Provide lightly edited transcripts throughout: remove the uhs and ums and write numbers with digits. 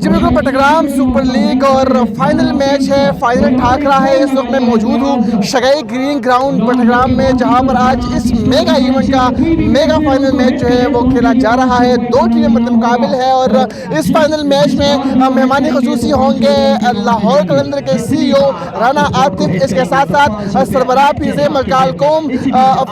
جی بالکل Battagram super league اور final match ہے, فائنل ٹھاک رہا ہے. اس وقت میں موجود ہوں شگائی گرین گراؤنڈ بٹگرام میں, جہاں پر آج اس میگا ایونٹ کا میگا فائنل میچ جو ہے وہ کھیلا جا رہا ہے. 2 ٹیمیں مقابل ہے اور اس فائنل میچ میں مہمان خصوصی ہوں گے لاہور قلندر کے سی او رانا عاطف, اس کے ساتھ ساتھ سربراہ پیز مکالکوم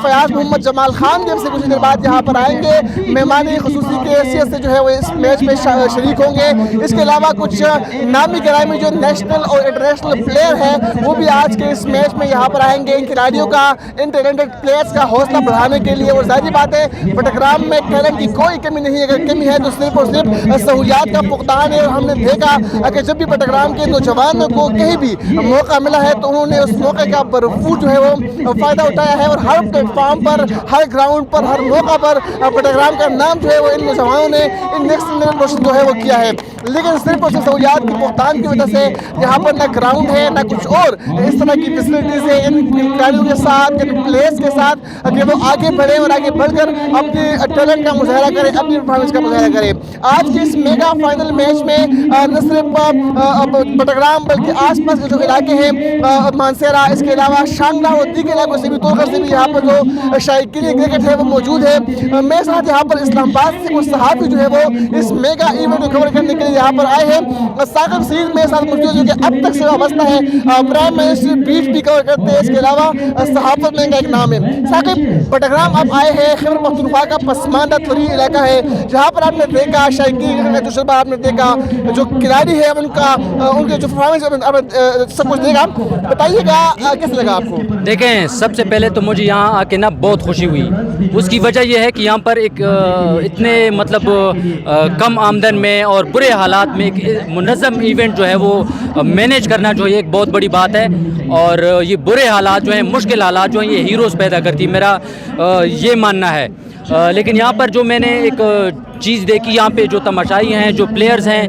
فیاض محمد جمال خان جب سے کچھ دیر بعد یہاں پر آئیں گے. مہمان خصوصی کی حیثیت سے جو ہے وہ اس میچ میں شریک ہوں گے. اس کے علاوہ کچھ نامی گرامی جو نیشنل اور انٹرنیشنل پلیئر ہیں وہ بھی آج کے اس میچ میں یہاں پر آئیں گے. ان کھلاڑیوں کا, ان ٹیلنٹڈ پلیئرس کا حوصلہ بڑھانے کے لیے. اور ظاہری بات ہے بٹگرام میں ٹیلنٹ کی کوئی کمی نہیں ہے, اگر کمی ہے تو صرف اور صرف سہولیات کا فقدان ہے. اور ہم نے دیکھا کہ جب بھی بٹگرام کے نوجوانوں کو کہیں بھی موقع ملا ہے تو انہوں نے اس موقع کا بھرپور جو ہے وہ فائدہ اٹھایا ہے. اور ہر پلیٹ فارم پر, ہر گراؤنڈ پر, ہر موقع پر بٹگرام کا نام جو ہے وہ ان نوجوانوں نے ان نیکسٹ لیول روشن جو ہے وہ کیا ہے. لیکن صرف اور صرف سہولیات کی فقدان کی وجہ سے یہاں پر نہ گراؤنڈ ہے نہ کچھ اور اس طرح کی فیسلٹیز ہے ان کھلاڑیوں کے ساتھ, ان پلیئرس کے ساتھ کہ وہ آگے بڑھیں اور آگے بڑھ کر اپنی ٹیلنٹ کا مظاہرہ کریں, اپنی پرفارمنس کا مظاہرہ کریں. آج کے اس میگا فائنل میچ میں نہ صرف بٹگرام بلکہ آس پاس کے جو علاقے ہیں مانسیرا, اس کے علاوہ شانگلہ اور دیگر علاقوں سے بھی توغر سے بھی یہاں پر جو شائقین کرکٹ ہے وہ موجود ہے. میرے ساتھ یہاں پر اسلام آباد سے کچھ صحافی جو ہے وہ اس میگا ایونٹ کو کور کرنے کے لیے یہاں پر آئے ہیں. ثاقب سعید میرے ساتھ موجود ہے جو کہ اب تک سے وابستہ ہے, پرائم منسٹر بیٹ بھی کور کرتے ہیں. اس کے علاوہ صحافت میں ان کا ایک نام ہے. ثاقب, بٹگرام اب آئے ہیں, خیبر پختونخوا کا پسماندہ ترین علاقہ ہے جہاں پر آپ نے دیکھا شائقین کا تجربہ, آپ نے دیکھا جو کھلاڑی ہے ان کا, ان کے جو پرفارمنس سب کچھ دیکھا. بتائیے گا کیسا لگا آپ کو؟ دیکھیں, سب سے پہلے تو مجھے یہاں آ کے نا بہت خوشی ہوئی. اس کی وجہ یہ ہے کہ یہاں پر ایک اتنے مطلب کم آمدن میں اور برے حالات میں ایک منظم ایونٹ جو ہے وہ مینیج کرنا جو ہے ایک بہت بڑی بات ہے. اور یہ برے حالات جو ہیں, مشکل حالات جو ہیں, یہ ہیروز پیدا کرتی, میرا یہ ماننا ہے. لیکن یہاں پر جو میں نے ایک چیز دیکھی, یہاں پہ جو تماشائی ہیں, جو پلیئرز ہیں,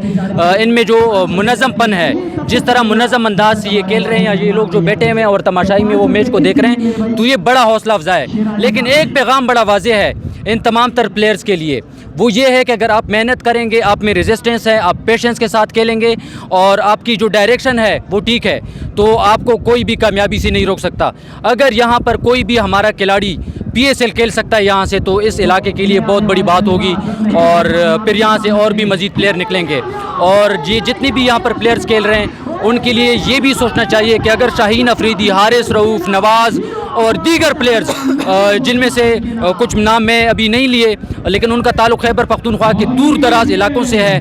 ان میں جو منظم پن ہے, جس طرح منظم انداز سے یہ کھیل رہے ہیں, یا یہ لوگ جو بیٹھے ہوئے ہیں اور تماشائی میں وہ میچ کو دیکھ رہے ہیں, تو یہ بڑا حوصلہ افزا ہے. لیکن ایک پیغام بڑا واضح ہے ان تمام تر پلیئرز کے لیے, وہ یہ ہے کہ اگر آپ محنت کریں گے, آپ میں ریزسٹنس ہے, آپ پیشنس کے ساتھ کھیلیں گے اور آپ کی جو ڈائریکشن ہے وہ ٹھیک ہے, تو آپ کو کوئی بھی کامیابی سے نہیں روک سکتا. اگر یہاں پر کوئی بھی ہمارا کھلاڑی PSL کھیل سکتا ہے یہاں سے, تو اس علاقے کے لیے بہت بڑی بات ہوگی. اور پھر یہاں سے اور بھی مزید پلیئر نکلیں گے. اور جتنی بھی یہاں پر پلیئرز کھیل رہے ہیں ان کے لیے یہ بھی سوچنا چاہیے کہ اگر شاہین افریدی, حارث رؤوف, نواز اور دیگر پلیئرز جن میں سے کچھ نام میں ابھی نہیں لیے لیکن ان کا تعلق خیبر پختونخوا کے دور دراز علاقوں سے ہے,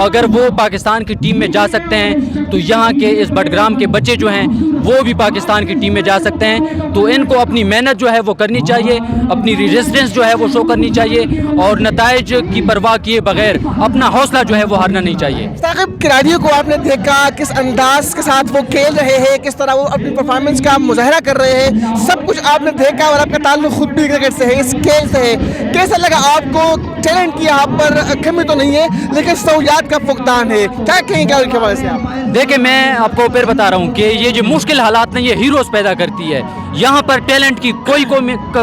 اگر وہ پاکستان کی ٹیم میں جا سکتے ہیں تو یہاں کے اس بٹگرام کے بچے جو ہیں وہ بھی پاکستان کی ٹیم میں جا سکتے ہیں. تو ان کو اپنی محنت جو ہے وہ کرنی چاہیے, اپنی ریزسٹنس جو ہے وہ شو کرنی چاہیے, اور نتائج کی پرواہ کیے بغیر اپنا حوصلہ جو ہے وہ ہارنا نہیں چاہیے. ثاقب, کھلاڑیوں کو آپ نے دیکھا کس انداز کے ساتھ وہ کھیل رہے ہیں, کس طرح وہ اپنی پرفارمنس کا مظاہرہ کر رہے ہیں, سب کچھ آپ نے دیکھا. اور آپ کا تعلق خود بھی کرکٹ سے ہے, اس کھیل سے ہے. کیسا لگا آپ کو؟ ٹیلنٹ کی یہاں پر کمی تو نہیں ہے لیکن سہولیات کا فقدان ہے, کیا کہیں گے اس کے حوالے سے آپ؟ دیکھیں, میں آپ کو پھر بتا رہا ہوں کہ یہ جو مشکل حالات ہیں یہ ہیروز پیدا کرتی ہے. یہاں پر ٹیلنٹ کی کوئی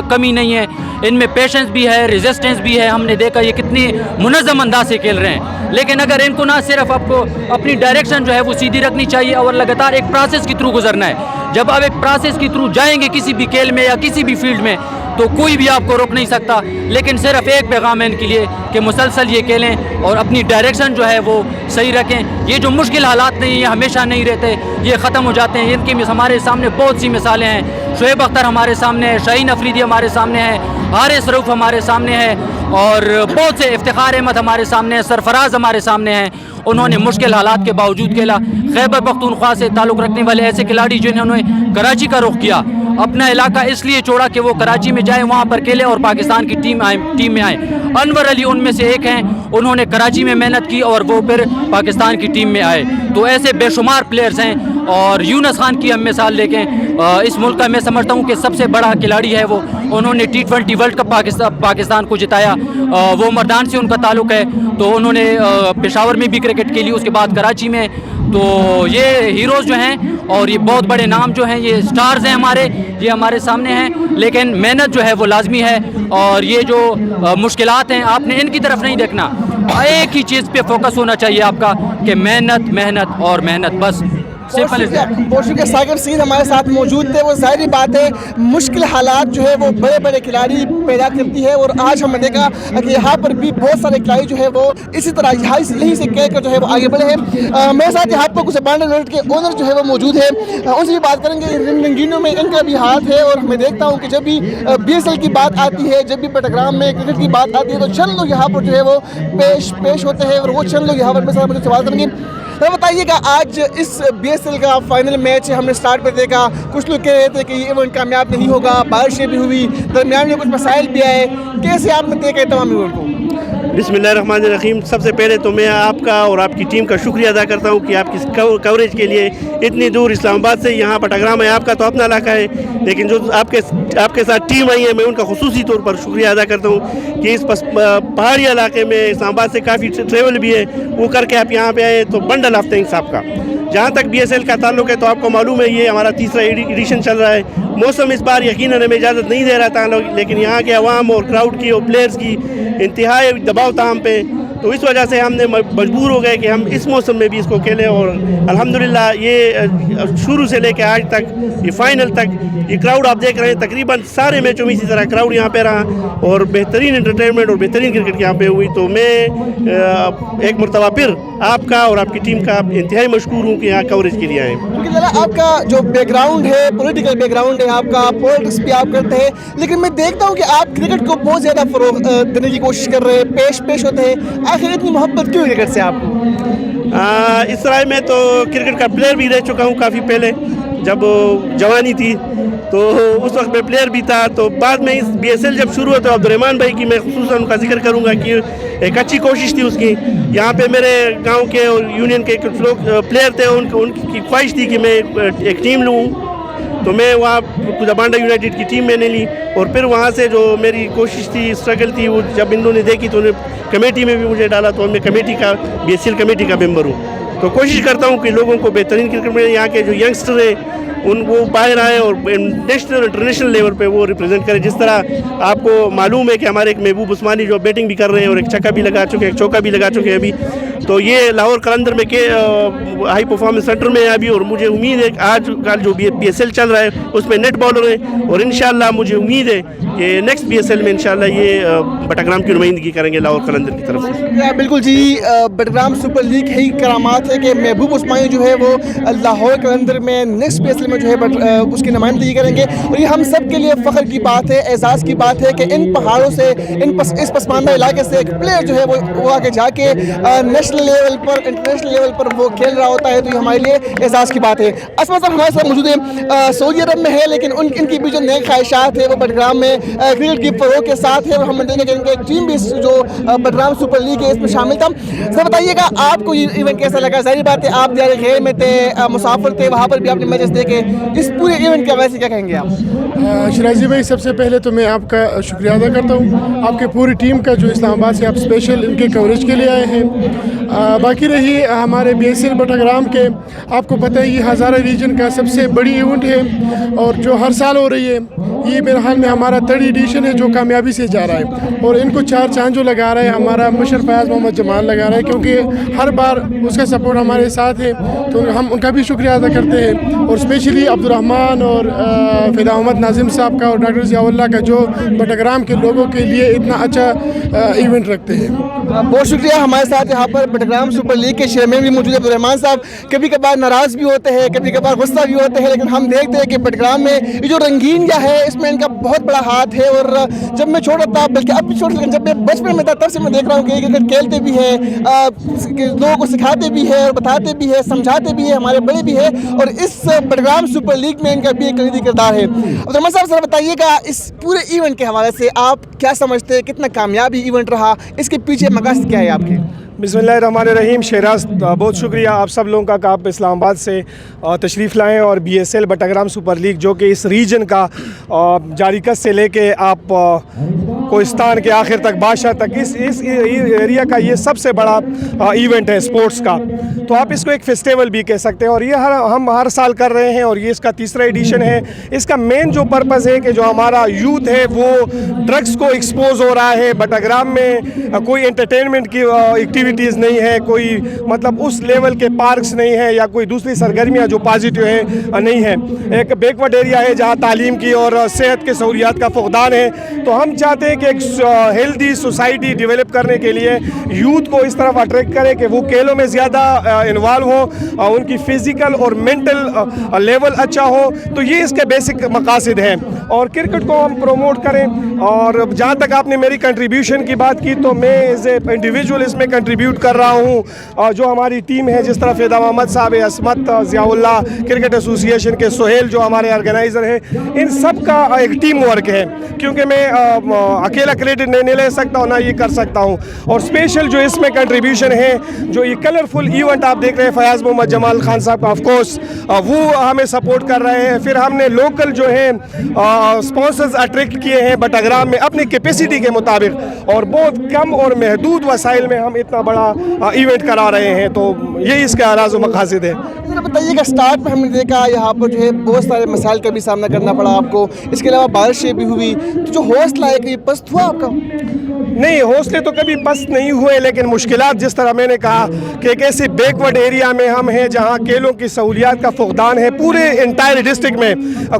کمی نہیں ہے, ان میں پیشنس بھی ہے, ریزسٹنس بھی ہے. ہم نے دیکھا یہ کتنی منظم انداز سے کھیل رہے ہیں. لیکن اگر ان کو نہ صرف آپ کو اپنی ڈائریکشن جو ہے وہ سیدھی رکھنی چاہیے اور لگاتار ایک پروسیس کے تھرو گزرنا ہے. جب آپ ایک پروسیس کے تھرو جائیں گے کسی بھی کھیل میں یا کسی بھی فیلڈ میں تو کوئی بھی آپ کو روک نہیں سکتا. لیکن صرف ایک پیغام ہے ان کے لیے کہ مسلسل یہ کھیلیں اور اپنی ڈائریکشن جو ہے وہ صحیح رکھیں. یہ جو مشکل حالات نہیں, یہ ہمیشہ نہیں رہتے, یہ ختم ہو جاتے ہیں. ان کی ہمارے سامنے بہت سی مثالیں ہیں. شعیب اختر ہمارے سامنے ہے, شاہین افریدی ہمارے سامنے ہے, حارث رؤوف ہمارے سامنے ہے, اور بہت سے, افتخار احمد ہمارے سامنے ہے, سرفراز ہمارے سامنے ہیں. انہوں نے مشکل حالات کے باوجود کھیلا. خیبر پختونخوا سے تعلق رکھنے والے ایسے کھلاڑی جنہوں نے کراچی کا رخ کیا, اپنا علاقہ اس لیے چھوڑا کہ وہ کراچی میں جائیں, وہاں پر کھیلے اور پاکستان کی ٹیم میں آئیں. انور علی ان میں سے ایک ہیں, انہوں نے کراچی میں محنت کی اور وہ پھر پاکستان کی ٹیم میں آئے. تو ایسے بے شمار پلیئرز ہیں. اور یونس خان کی ہم مثال دیکھیں, اس ملک کا میں سمجھتا ہوں کہ سب سے بڑا کھلاڑی ہے وہ, انہوں نے T20 ورلڈ کپ پاکستان کو جتایا. وہ مردان سے ان کا تعلق ہے, تو انہوں نے پشاور میں بھی کرکٹ کھیلی, اس کے بعد کراچی میں. تو یہ ہیروز جو ہیں اور یہ بہت بڑے نام جو ہیں, یہ سٹارز ہیں ہمارے, یہ ہمارے سامنے ہیں. لیکن محنت جو ہے وہ لازمی ہے, اور یہ جو مشکلات ہیں آپ نے ان کی طرف نہیں دیکھنا. एक ही चीज़ पे फोकस होना चाहिए आपका कि मेहनत मेहनत और मेहनत, बस सिंपल इज दैट। बहुत शुक्रिया। साकिब सईद हमारे साथ मौजूद थे। वो ज़ाहिर बात है मुश्किल हालात जो है वो बड़े बड़े खिलाड़ी पैदा करती है, और आज हमने देखा कि यहाँ पर भी बहुत सारे खिलाड़ी जो है वो इसी तरह यहीं से कह कर जो है वो आगे बढ़े हैं। मेरे साथ यहाँ पर कुछ बांडर यूनिट के ओनर जो है वो मौजूद है, उनसे भी बात करेंगे। इन रंगीनों में इनका भी हाथ है, और मैं देखता हूँ कि जब भी BSL की बात आती है, जब भी बटग्राम में क्रिकेट की बात आती है, तो चंद लोग यहाँ पर जो है वो पेश होते हैं, और वो चंद लोग यहाँ पर मेरे साथ मुझे सवाल करेंगे। तो बताइएगा, आज इस BSL का फाइनल मैच हमने स्टार्ट पर देखा, कुछ लोग कह रहे थे कि ये इवेंट कामयाब नहीं होगा, बारिशें भी हुई, दरमियान में कुछ मसाइल भी आए, कैसे आपने देखा तमाम इवेंट को? बिस्मिल्लाहिर्रहमानिर्रहीम। सबसे पहले तो मैं आपका और आपकी टीम का शुक्रिया अदा करता हूँ कि आपकी कवरेज के लिए इतनी दूर इस्लामाबाद से यहाँ बटग्राम है, आपका तो अपना इलाका है, लेकिन जो आपके साथ टीम आई है, मैं उनका खुसूसी तौर पर शुक्रिया अदा करता हूँ कि इस पहाड़ी इलाके में इस्लामाबाद से काफ़ी ट्रेवल भी है, वो करके आप यहाँ पे आए, तो बंडल ऑफ थैंक्स आपका। जहाँ तक BSL का ताल्लुक है, तो आपको मालूम है ये हमारा तीसरा एडिशन चल रहा है। मौसम इस बार यकीनन हमें इजाज़त नहीं दे रहा था, लेकिन यहाँ के अवाम और क्राउड की और प्लेयर्स की इंतहाई दबाव था हम पे, तो इस वजह से हमने मजबूर हो गए कि हम इस मौसम में भी इसको खेलें। और अल्हम्दुलिल्लाह ये शुरू से लेकर आज तक, ये फाइनल तक, ये क्राउड आप देख रहे हैं, तकरीबन सारे मैचों में इसी तरह क्राउड यहाँ पे रहा, और बेहतरीन एंटरटेनमेंट और बेहतरीन क्रिकेट यहाँ पे हुई। तो मैं एक मरतबा फिर आपका और आपकी टीम का इंतहाई मशकूर हूँ कि यहाँ कवरेज के लिए आए। क्योंकि ज़रा आपका जो बैकग्राउंड है, पॉलिटिकल बैकग्राउंड है आपका, पॉलिटिक्स भी आप करते हैं, लेकिन मैं देखता हूँ कि आप क्रिकेट को बहुत ज़्यादा फ़रोग़ देने की कोशिश कर रहे हैं, पेश होते हैं। आखिर इतनी मोहब्बत क्यों क्रिकेट से आपको? इस राय में तो क्रिकेट का प्लेयर भी रह चुका हूँ काफ़ी पहले, जब जवानी थी तो उस वक्त मैं प्लेयर भी था। तो बाद में इस BSL जब शुरू हुआ, तो अब्दुर्रहमान भाई की मैं खुसूसन उनका जिक्र करूँगा कि एक अच्छी कोशिश थी उसकी। यहाँ पे मेरे गांव के और यूनियन के कुछ लोग प्लेयर थे, उनकी ख्वाहिश थी कि मैं एक टीम लूँ, तो मैं वहाँ कुदाबांडा यूनाइटेड की टीम मैंने ली, और फिर वहाँ से जो मेरी कोशिश थी, स्ट्रगल थी, वो जब इन्होंने देखी तो उन्हें कमेटी में भी मुझे डाला, तो मैं कमेटी का BSL कमेटी का मेंबर हूँ। तो कोशिश करता हूँ कि लोगों को बेहतरीन क्रिकेट में यहाँ के जो यंगस्टर है वो बाहर आए और नेशनल इंटरनेशनल लेवल पे वो रिप्रेजेंट करें। जिस तरह आपको मालूम है कि हमारे एक महबूब उस्मानी जो बैटिंग भी कर रहे हैं और एक छक्का भी लगा चुके हैं, एक चौका भी लगा चुके हैं अभी, तो ये लाहौर कलंदर में के हाई परफॉर्मेंस सेंटर में है अभी, और मुझे उम्मीद है कि आज कल जो BSL चल रहा है उसमें नेट बॉलर है, और इंशाल्लाह मुझे उम्मीद है कि नेक्स्ट BSL में इंशाल्लाह ये बटग्राम की नुमाइंदगी करेंगे लाहौर कलंदर की तरफ से। बिल्कुल जी, बटग्राम सुपर लीग ही करामात है कि महबूब उस्मानी जो है वो लाहौर कलंदर में नेक्स्ट BSL में जो है उसकी नुमाइंदगी करेंगे, और ये हम सब के लिए फ़ख्र की बात है, एजाज़ की बात है कि इन पहाड़ों से, इस पसमानदा इलाके से एक प्लेयर जो है वो आगे जाके नेशनल लेवल पर, इंटरनेशनल लेवल पर वो खेल रहा होता है, तो ये हमारे लिए एजाज़ की बात है। असमा साहब हमारे साथ मौजूद है, सऊदी अरब में है, लेकिन इनकी भी जो नए ख्वाहिशात है वो बटग्राम में क्रिकेट की फ़रोग़ के साथ है, और हमने देखा कि इनका एक टीम भी जो बटग्राम सुपर लीग है इसमें शामिल था। सर बताइएगा, आपको ये इवेंट कैसा लगा? ज़ाहिर बात है आप दियार खेल में थे, मुसाफिर थे, वहाँ पर भी आपने मैचेस देखे, इस पूरे इवेंट के हवाले से क्या कहेंगे आप? शराजी भाई, सबसे पहले तो मैं आपका शुक्रिया अदा करता हूँ, आपके पूरी टीम का जो इस्लामाबाद से आप स्पेशल इनके कवरेज के लिए आए हैं। बाकी रही हमारे BSL बटग्राम के, आपको पता है ये हज़ारा रीजन का सबसे बड़ी इवेंट है, और जो हर साल हो रही है, ये मेरे हाल में हमारा 3rd एडिशन है जो कामयाबी से जा रहा है, और इनको 4 चांद जो लगा रहा है हमारा मुशर्रफ फयाज़ मोहम्मद जमाल लगा रहा है, क्योंकि हर बार उसका सपोर्ट हमारे साथ है, तो हम उनका भी शुक्रिया अदा करते हैं। और स्पेशली अब्दुर्रहमान और फ़िदा अहमद नाजिम साहब का और डॉक्टर ज़ियाउल्लाह का, जो बटग्राम के लोगों के लिए इतना अच्छा इवेंट रखते हैं। बहुत शुक्रिया। हमारे साथ यहाँ पर बटग्राम सुपर लीग के चेयरमैन भी मौजूद है अब्दुर्रहमान साहब। कभी कभार नाराज़ भी होते हैं, कभी कभार गुस्सा भी होते हैं, लेकिन हम देखते हैं कि बटग्राम में ये जो रंगीन या है इसमें इनका बहुत बड़ा हाथ है, और जब मैं छोटा था, बल्कि अब भी छोटा, लेकिन जब मैं बचपन में था तब से मैं देख रहा हूँ कि क्रिकेट खेलते भी है, लोगों को सिखाते भी है, और बताते भी है, समझाते भी है, हमारे बड़े भी है, और इस बटग्राम सुपर लीग में इनका भी एक कलीदी किरदार है। अब्दुर्रहमान साहब, सर बताइएगा, इस पूरे इवेंट के हवाले से आप क्या समझते हैं, कितना कामयाब इवेंट रहा, इसके पीछे मकसद क्या है आपके? बिस्मिल्लाहिर्रहमानिर्रहीम। शेराज, बहुत शुक्रिया आप सब लोगों का कि आप इस्लामाबाद से तशरीफ़ लाएँ, और BSL बटग्राम सुपर लीग जो कि इस रीजन का जारिकत से लेके आप कोहिस्तान के आखिर तक, बादशाह तक, इस एरिया का ये सबसे बड़ा इवेंट है स्पोर्ट्स का। तो आप इसको एक फेस्टिवल भी कह सकते हैं। और ये हम हर साल कर रहे हैं और ये इसका तीसरा एडिशन है। इसका मेन जो पर्पज़ है कि जो हमारा यूथ है वो ड्रग्स को एक्सपोज हो रहा है। बटाग्राम में कोई एंटरटेनमेंट की एक्टिविटीज़ नहीं है, कोई मतलब उस लेवल के पार्क्स नहीं है या कोई दूसरी सरगर्मियाँ जो पॉजिटिव है नहीं है। एक बैकवर्ड एरिया है जहाँ तालीम की और सेहत के सहूलियात का फुकदान है। तो हम चाहते हैं कि एक हेल्दी सोसाइटी डेवलप करने के लिए यूथ को इस तरफ अट्रैक्ट करें कि वो खेलों में ज़्यादा इन्वॉल्व हो, उनकी फ़िज़िकल और मेंटल लेवल अच्छा हो। तो ये इसके बेसिक मकासद हैं और क्रिकेट को हम प्रमोट करें। और जहाँ तक आपने मेरी कंट्रीब्यूशन की बात की तो मैं एज ए इंडिविजुअल इसमें कंट्रीब्यूट कर रहा हूँ। और जो हमारी टीम है, जिस तरह फ़ैदा मोहम्मद साहब है, असमत, ज़ियाउल्लाह क्रिकेट एसोसिएशन के सोहेल जो हमारे ऑर्गेनाइज़र हैं, इन सब का एक टीम वर्क है, क्योंकि मैं अकेला क्रेडिट नहीं ले सकता हूँ, ना ये कर सकता हूँ। और स्पेशल जो इसमें कंट्रीब्यूशन है, जो ये कलरफुल इवेंट आप देख रहे हैं, फयाज़ मोहम्मद जमाल खान साहब का ऑफकोर्स वो हमें सपोर्ट कर रहे हैं। फिर हमने लोकल जो है स्पॉन्सर्स अट्रैक्ट किए हैं बटाग्राम में अपनी कैपेसिटी के मुताबिक, और बहुत कम और महदूद वसाइल में हम इतना बड़ा इवेंट करा रहे हैं। तो यही इसका राज़ व मक़ासिद है। ज़रा बताइएगा, स्टार्ट में हमने देखा यहाँ पर जो है बहुत सारे मसाइल का भी सामना करना पड़ा आपको, इसके अलावा बारिशें भी हुई, तो जो हौसला है कभी पस्त हुआ आपका? नहीं, हौसले तो कभी पस्त नहीं हुए, लेकिन मुश्किलात जिस तरह मैंने कहा कि एक ऐसे बैकवर्ड एरिया में हम हैं जहाँ खेलों की सहूलियात का फुकदान है। पूरे इंटायर डिस्ट्रिक्ट में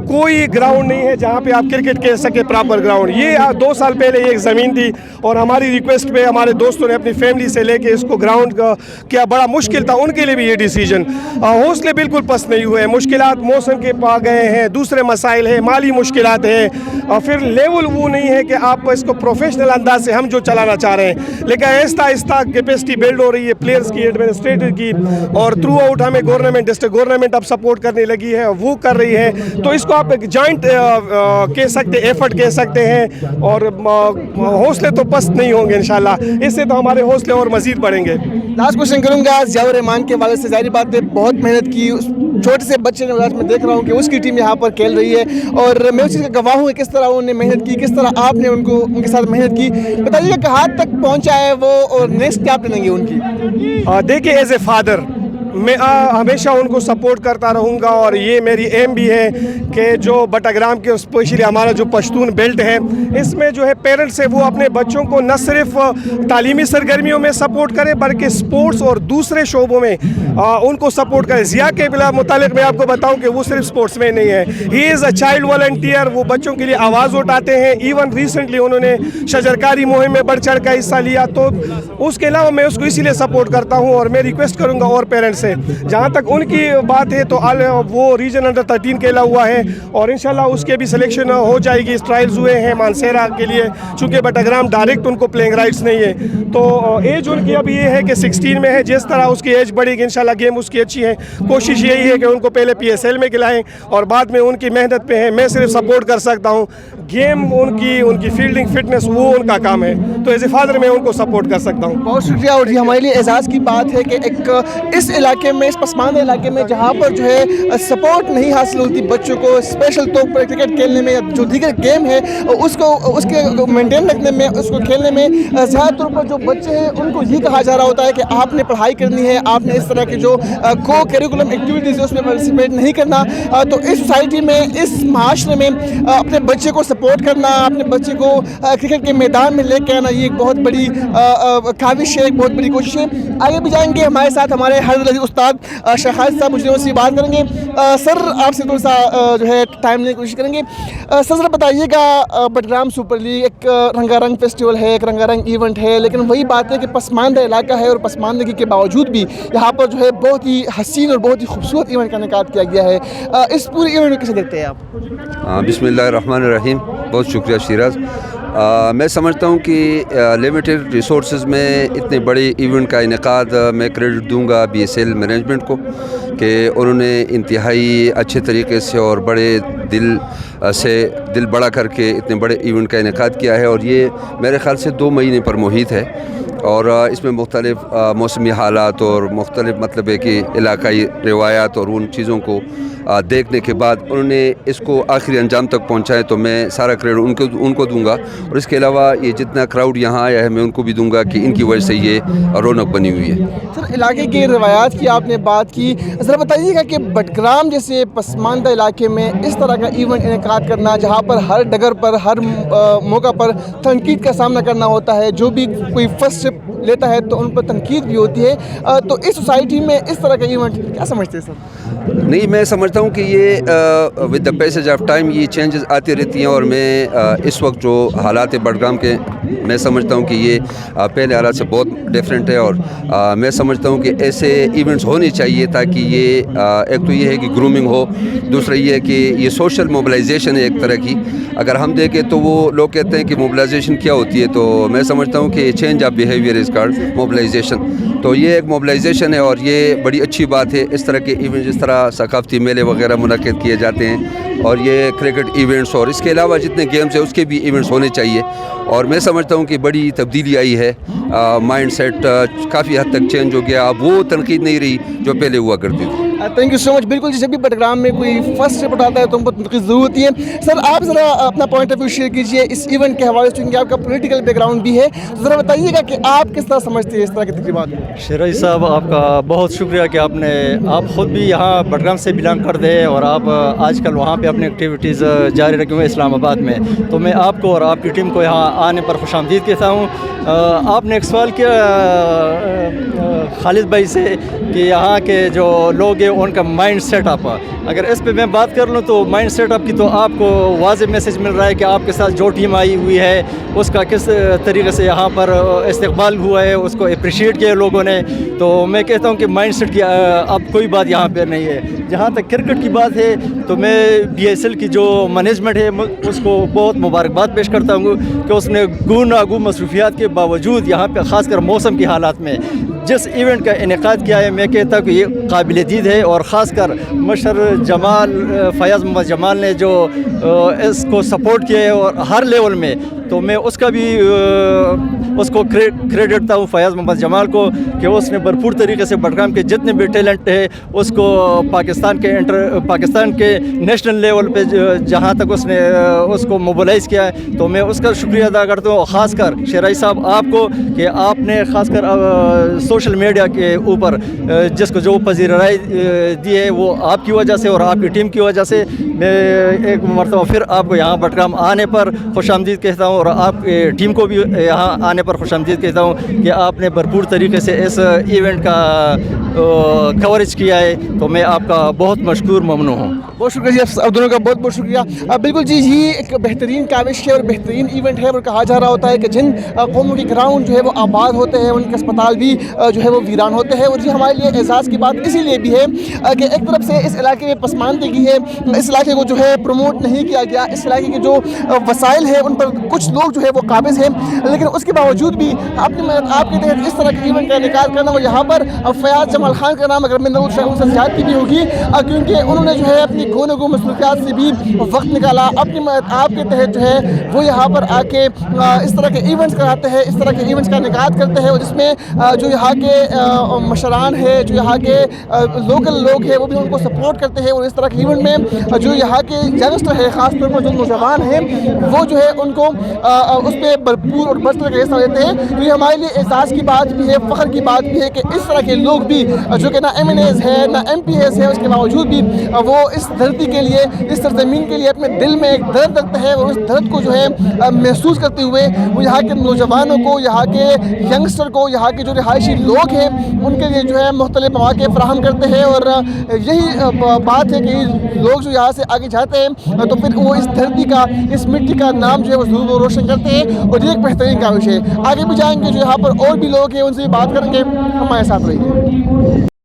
कोई ग्राउंड नहीं है जहाँ पे आप क्रिकेट खेल सके, प्रॉपर ग्राउंड। ये 2 साल पहले ये एक ज़मीन थी और हमारी रिक्वेस्ट पे हमारे दोस्तों ने अपनी फैमिली से लेके इसको ग्राउंड किया। बड़ा मुश्किल था उनके लिए भी ये डिसीजन। हौसले बिल्कुल पस्त नहीं हुए। मुश्किलात मौसम के पा गए हैं, दूसरे मसाइल है, माली मुश्किलात है, फिर लेवल वो नहीं है कि आप इसको प्रोफेशनल अंदाज से हम जो चलाना चाह रहे हैं। लेकिन आहिस्ता आहिस्ता कैपेसिटी बिल्ड हो रही है प्लेयर्स की, एडमिनिस्ट्रेटर की, और थ्रू आउट हमें गवर्नमेंट, डिस्ट्रिक्ट गवर्नमेंट अब सपोर्ट करने लगी है, वो कर रही है। तो इसको आप एक जॉइंट कह सकते, एफर्ट कह सकते हैं। और हौसले तो पस्त नहीं होंगे इंशाल्लाह, इससे तो हमारे हौसले और मज़ीद बढ़ेंगे। लास्ट क्वेश्चन करूँगा, ज़ियाउर रहमान के वाले से, ज़ाहिर बात है बहुत मेहनत की, छोटे से बच्चे ने, आज मैं देख रहा हूँ कि उसकी टीम यहाँ पर खेल रही है और मैं उस चीज़ का गवाह हूँ किस तरह उन्होंने मेहनत की, किस तरह आपने उनके साथ मेहनत की। बताइए कहाँ तक पहुँचा है वो और नेक्स्ट क्या प्लानिंग है उनकी? देखिए, एज ए फादर मैं हमेशा उनको सपोर्ट करता रहूँगा और ये मेरी एम भी है कि जो बटाग्राम के स्पेशली हमारा जो पश्तून बेल्ट है, इसमें जो है पेरेंट्स है वो अपने बच्चों को न सिर्फ तालीमी सरगर्मियों में सपोर्ट करें बल्कि स्पोर्ट्स और दूसरे शोबों में उनको सपोर्ट करें। ज़िया के मुतालिक मैं आपको बताऊं कि वो सिर्फ स्पोर्ट्स में नहीं है, he is a child volunteer. वो बच्चों के लिए आवाज़ उठाते हैं। इवन रिसेंटली उन्होंने शजरकारी मुहिम में बढ़ चढ़ का हिस्सा लिया। तो उसके अलावा मैं उसको इसीलिए सपोर्ट करता हूँ और मैं रिक्वेस्ट करूँगा और पेरेंट्स से, जहाँ तक उनकी बात है तो वो रीजन अंडर 13 खेला हुआ है और इंशाल्लाह उसके भी सिलेक्शन हो जाएगी। ट्रायल्स हुए हैं मानसेरा के लिए, चूँकि बटाग्राम डायरेक्ट उनको प्लेइंग राइट्स नहीं है। तो एज उनकी अब ये है कि 16 में है। जिस तरह उसकी एज बढ़ेगी इंशाल्लाह गेम उसकी अच्छी है। कोशिश यही है कि उनको पहले PSL में खिलाएं और बाद में उनकी मेहनत पे है। मैं सिर्फ सपोर्ट कर सकता हूँ। गेम उनकी फील्डिंग फिटनेस वो उनका काम है। तो एज ए फादर मैं उनको सपोर्ट कर सकता हूँ। बहुत शुक्रिया। और ये हमारे लिए एजाज़ की बात है कि एक इस इलाके में, इस पसमानदा इलाके में जहाँ पर जो है सपोर्ट नहीं हासिल होती बच्चों को, स्पेशल तौर पर क्रिकेट खेलने में या जो दीगर गेम है उसके मेंटेन रखने में, उसको खेलने में, ज़्यादातर पर जो बच्चे हैं उनको ये कहा जा रहा होता है कि आपने पढ़ाई करनी है, आपने इस तरह के जो को करिकुलम एक्टिविटीज़ है उसमें पार्टिसिपेट नहीं करना। तो इस सोसाइटी में, इस माशरे में अपने बच्चे को सपोर्ट करना, अपने बच्चे को क्रिकेट के मैदान में लेके आना, ये एक बहुत बड़ी काविश है, एक बहुत बड़ी कोशिश है। आगे भी जाएंगे, हमारे साथ हमारे हर उस्ताद शहाद साहब मुझे उससे बात करेंगे। सर आपसे थोड़ा सा जो है टाइम लेने की कोशिश करेंगे। सर ज़रा बताइएगा, बटाग्राम सुपर लीग एक रंगारंग फेस्टिवल है, एक रंगारंग इवेंट है, लेकिन वही बात है कि पसमानदा इलाका है और पसमानदगी के बावजूद भी यहाँ पर जो है बहुत ही हसीन और बहुत ही खूबसूरत इवेंट का इनेकाद किया गया है। इस पूरे इवेंट को कैसे देखते हैं आप? बिस्मिल्लाहिर्रहमानिर्रहीम। बहुत शुक्रिया शिराज। मैं समझता हूँ कि लिमिटेड रिसोर्सेज में इतने बड़े इवेंट का इनेकाद मैं क्रेडिट दूंगा BSL मैनेजमेंट को कि उन्होंने इंतहाई अच्छे तरीके से और बड़े दिल बड़ा करके इतने बड़े इवेंट का इनेकाद किया है। और ये मेरे ख़्याल से 2 महीने पर मुहित है اور اس میں مختلف موسمی حالات اور مختلف مطلب ہے کہ علاقائی روایات اور ان چیزوں کو دیکھنے کے بعد انہوں نے اس کو آخری انجام تک پہنچائے، تو میں سارا کریڈٹ ان کو دوں گا. اور اس کے علاوہ یہ جتنا کراؤڈ یہاں آیا ہے میں ان کو بھی دوں گا کہ ان کی وجہ سے یہ رونق بنی ہوئی ہے. سر علاقے کی روایات کی آپ نے بات کی، ذرا بتائیے گا کہ بٹگرام جیسے پسماندہ علاقے میں اس طرح کا ایونٹ انعقاد کرنا، جہاں پر ہر ڈگر پر ہر موقع پر تنقید کا سامنا کرنا ہوتا ہے، جو بھی کوئی فرسٹ اسٹیپ لیتا ہے تو ان پر تنقید بھی ہوتی ہے، تو اس سوسائٹی میں اس طرح کا ایونٹ کیا سمجھتے ہیں سر؟ نہیں، میں سمجھتا ہوں کہ یہ with the passage of time یہ چینجز آتی رہتی ہیں، اور میں اس وقت جو حالات بڈگام کے میں سمجھتا ہوں کہ یہ پہلے حالات سے بہت ڈیفرنٹ ہے. اور میں سمجھتا ہوں کہ ایسے ایونٹس ہونے چاہیے تاکہ یہ ایک تو یہ ہے کہ گرومنگ ہو، دوسرا یہ ہے کہ یہ سوشل موبلائزیشن ہے ایک طرح کی. اگر ہم دیکھیں تو وہ لوگ کہتے ہیں کہ موبلائزیشن کیا ہوتی ہے، تو میں سمجھتا ہوں کہ change of behaviour is called mobilisation. تو یہ ایک موبلائزیشن ہے اور یہ بڑی اچھی بات ہے. اس طرح کے ایونٹ جس طرح ثقافتی میلے وغیرہ منعقد کیے جاتے ہیں، اور یہ کرکٹ ایونٹس اور اس کے علاوہ جتنے گیمز ہیں اس کے بھی ایونٹس ہونے چاہیے. اور میں سمجھتا ہوں کہ بڑی تبدیلی آئی ہے، مائنڈ سیٹ کافی حد تک چینج ہو گیا. اب وہ تنقید نہیں رہی جو پہلے ہوا کرتی تھی. تھینک یو سو مچ. بالکل جب بھی بٹگرام میں کوئی فرسٹ رپورٹ آتا ہے تو ہم کو تنقید ضرور ہوتی ہے. سر آپ ذرا اپنا پوائنٹ آف ویو شیئر کیجیے اس ایونٹ کے حوالے سے، کیونکہ آپ کا پولیٹیکل بیک گراؤنڈ بھی ہے، تو ذرا بتائیے گا کہ آپ کس طرح سمجھتے ہیں اس طرح کی تقریبات؟ شیراز صاحب، آپ کا بہت شکریہ کہ آپ خود بھی یہاں بٹگرام سے بلانگ کرتے ہیں اور آپ آج کل وہاں پہ اپنی ایکٹیویٹیز جاری رکھے ہوئے اسلام آباد میں. تو میں آپ کو اور آپ کی ٹیم کو یہاں آنے پر خوش آمدید کہتا ہوں. آپ نے ایک سوال کیا خالد بھائی سے کہ یہاں کے جو لوگ ہیں ان کا مائنڈ سیٹ اپ، اگر اس پہ میں بات کر لوں تو مائنڈ سیٹ اپ کی تو آپ کو واضح میسج مل رہا ہے کہ آپ کے ساتھ جو ٹیم آئی ہوئی ہے اس کا کس طریقے سے یہاں پر استقبال ہوا ہے، اس کو اپریشیٹ کیا لوگوں نے. تو میں کہتا ہوں کہ مائنڈ سیٹ کی اب کوئی بات یہاں پہ نہیں ہے. جہاں تک کرکٹ کی بات ہے تو میں بی ایس ایل کی جو مینجمنٹ ہے اس کو بہت مبارکباد پیش کرتا ہوں کہ اس نے گوناگوں مصروفیات کے باوجود یہاں پہ خاص کر موسم کی حالات میں جس ایونٹ کا انعقاد کیا ہے، میں کہتا ہوں کہ یہ قابل دید ہے. اور خاص کر مشر فیاض محمد جمال نے جو اس کو سپورٹ کیا ہے اور ہر لیول میں، تو میں اس کا بھی اس کو کریڈٹ دیتا ہوں فیاض محمد جمال کو کہ اس نے بھرپور طریقے سے بٹگرام کے جتنے بھی ٹیلنٹ ہے اس کو پاکستان کے نیشنل لیول پہ جہاں تک اس نے اس کو موبلائز کیا ہے، تو میں اس کا شکریہ ادا کرتا ہوں. خاص کر شیراز صاحب آپ کو کہ آپ نے خاص کر سوشل میڈیا کے اوپر جس کو جو پذیر رائے دی ہے وہ آپ کی وجہ سے اور آپ کی ٹیم کی وجہ سے. میں ایک مرتبہ پھر آپ کو یہاں بٹگرام آنے پر خوش آمدید کہتا ہوں اور آپ کی ٹیم کو بھی یہاں آنے پر خوش آمدید کہتا ہوں کہ آپ نے بھرپور طریقے سے اس ایونٹ کا کوریج کیا ہے. تو میں آپ کا بہت مشکور ممنون ہوں. بہت شکریہ جی، آپ دونوں کا بہت بہت شکریہ. بالکل جی، یہ ایک بہترین کاوش ہے اور بہترین ایونٹ ہے، اور کہا جا رہا ہوتا ہے کہ جن قوموں کے گراؤنڈ جو ہے وہ آباد ہوتے ہیں ان کے اسپتال بھی جو ہے وہ ویران ہوتے ہیں. اور یہ ہمارے لیے اعزاز کی بات اسی لیے بھی ہے کہ ایک طرف سے اس علاقے میں پسماندگی ہے، اس علاقے کو جو ہے پروموٹ نہیں کیا گیا، اس علاقے کے جو وسائل ہیں ان پر کچھ لوگ جو ہے وہ قابض ہیں، لیکن اس کے باوجود بھی آپ کے تحت اس طرح کے ایونٹ کا انعقاد کرنا. اور یہاں پر فیاض جمال خان کا نام اگر میں نہ ان سے زیادتی بھی ہوگی، کیونکہ انہوں نے جو ہے اپنی گوناگوں مصروفیات سے بھی وقت نکالا، اپنی آپ کے تحت جو ہے وہ یہاں پر آ کے اس طرح کے ایونٹس کراتے ہیں، اس طرح کے ایونٹس کا انعقاد کرتے ہیں، اور جس میں جو یہاں کے مشران ہیں، جو یہاں کے لوکل لوگ ہیں وہ بھی ان کو سپورٹ کرتے ہیں. اور اس طرح کے ایونٹ میں جو یہاں کے ینگسٹر ہے، خاص طور پر جو نوجوان ہیں، وہ جو ہے ان کو اس پہ بھرپور اور بڑھ کر حصہ لیتے ہیں. تو یہ ہمارے لیے اعزاز کی بات بھی ہے، فخر کی بات بھی ہے کہ اس طرح کے لوگ بھی جو کہ نہ ایم این ایز ہے نہ ایم پی ایز ہے، اس کے باوجود بھی وہ اس دھرتی کے لیے، اس سرزمین کے لیے اپنے دل میں ایک درد رکھتے ہیں، اور اس درد کو جو ہے محسوس کرتے ہوئے وہ یہاں کے نوجوانوں کو، یہاں کے ینگسٹر کو، یہاں کے جو رہائشی لوگ ہیں ان کے لیے جو ہے مختلف مواقع فراہم کرتے ہیں. اور یہی بات ہے کہ لوگ جو یہاں سے آگے جاتے ہیں تو پھر وہ اس دھرتی کا، اس مٹی کا نام جو ہے وہ ضرور روشن کرتے ہیں، اور یہ ایک بہترین کاوش ہے. آگے بھی جائیں گے، جو یہاں پر اور بھی لوگ ہیں ان سے بھی بات کریں گے. ہمارے ساتھ رہیے.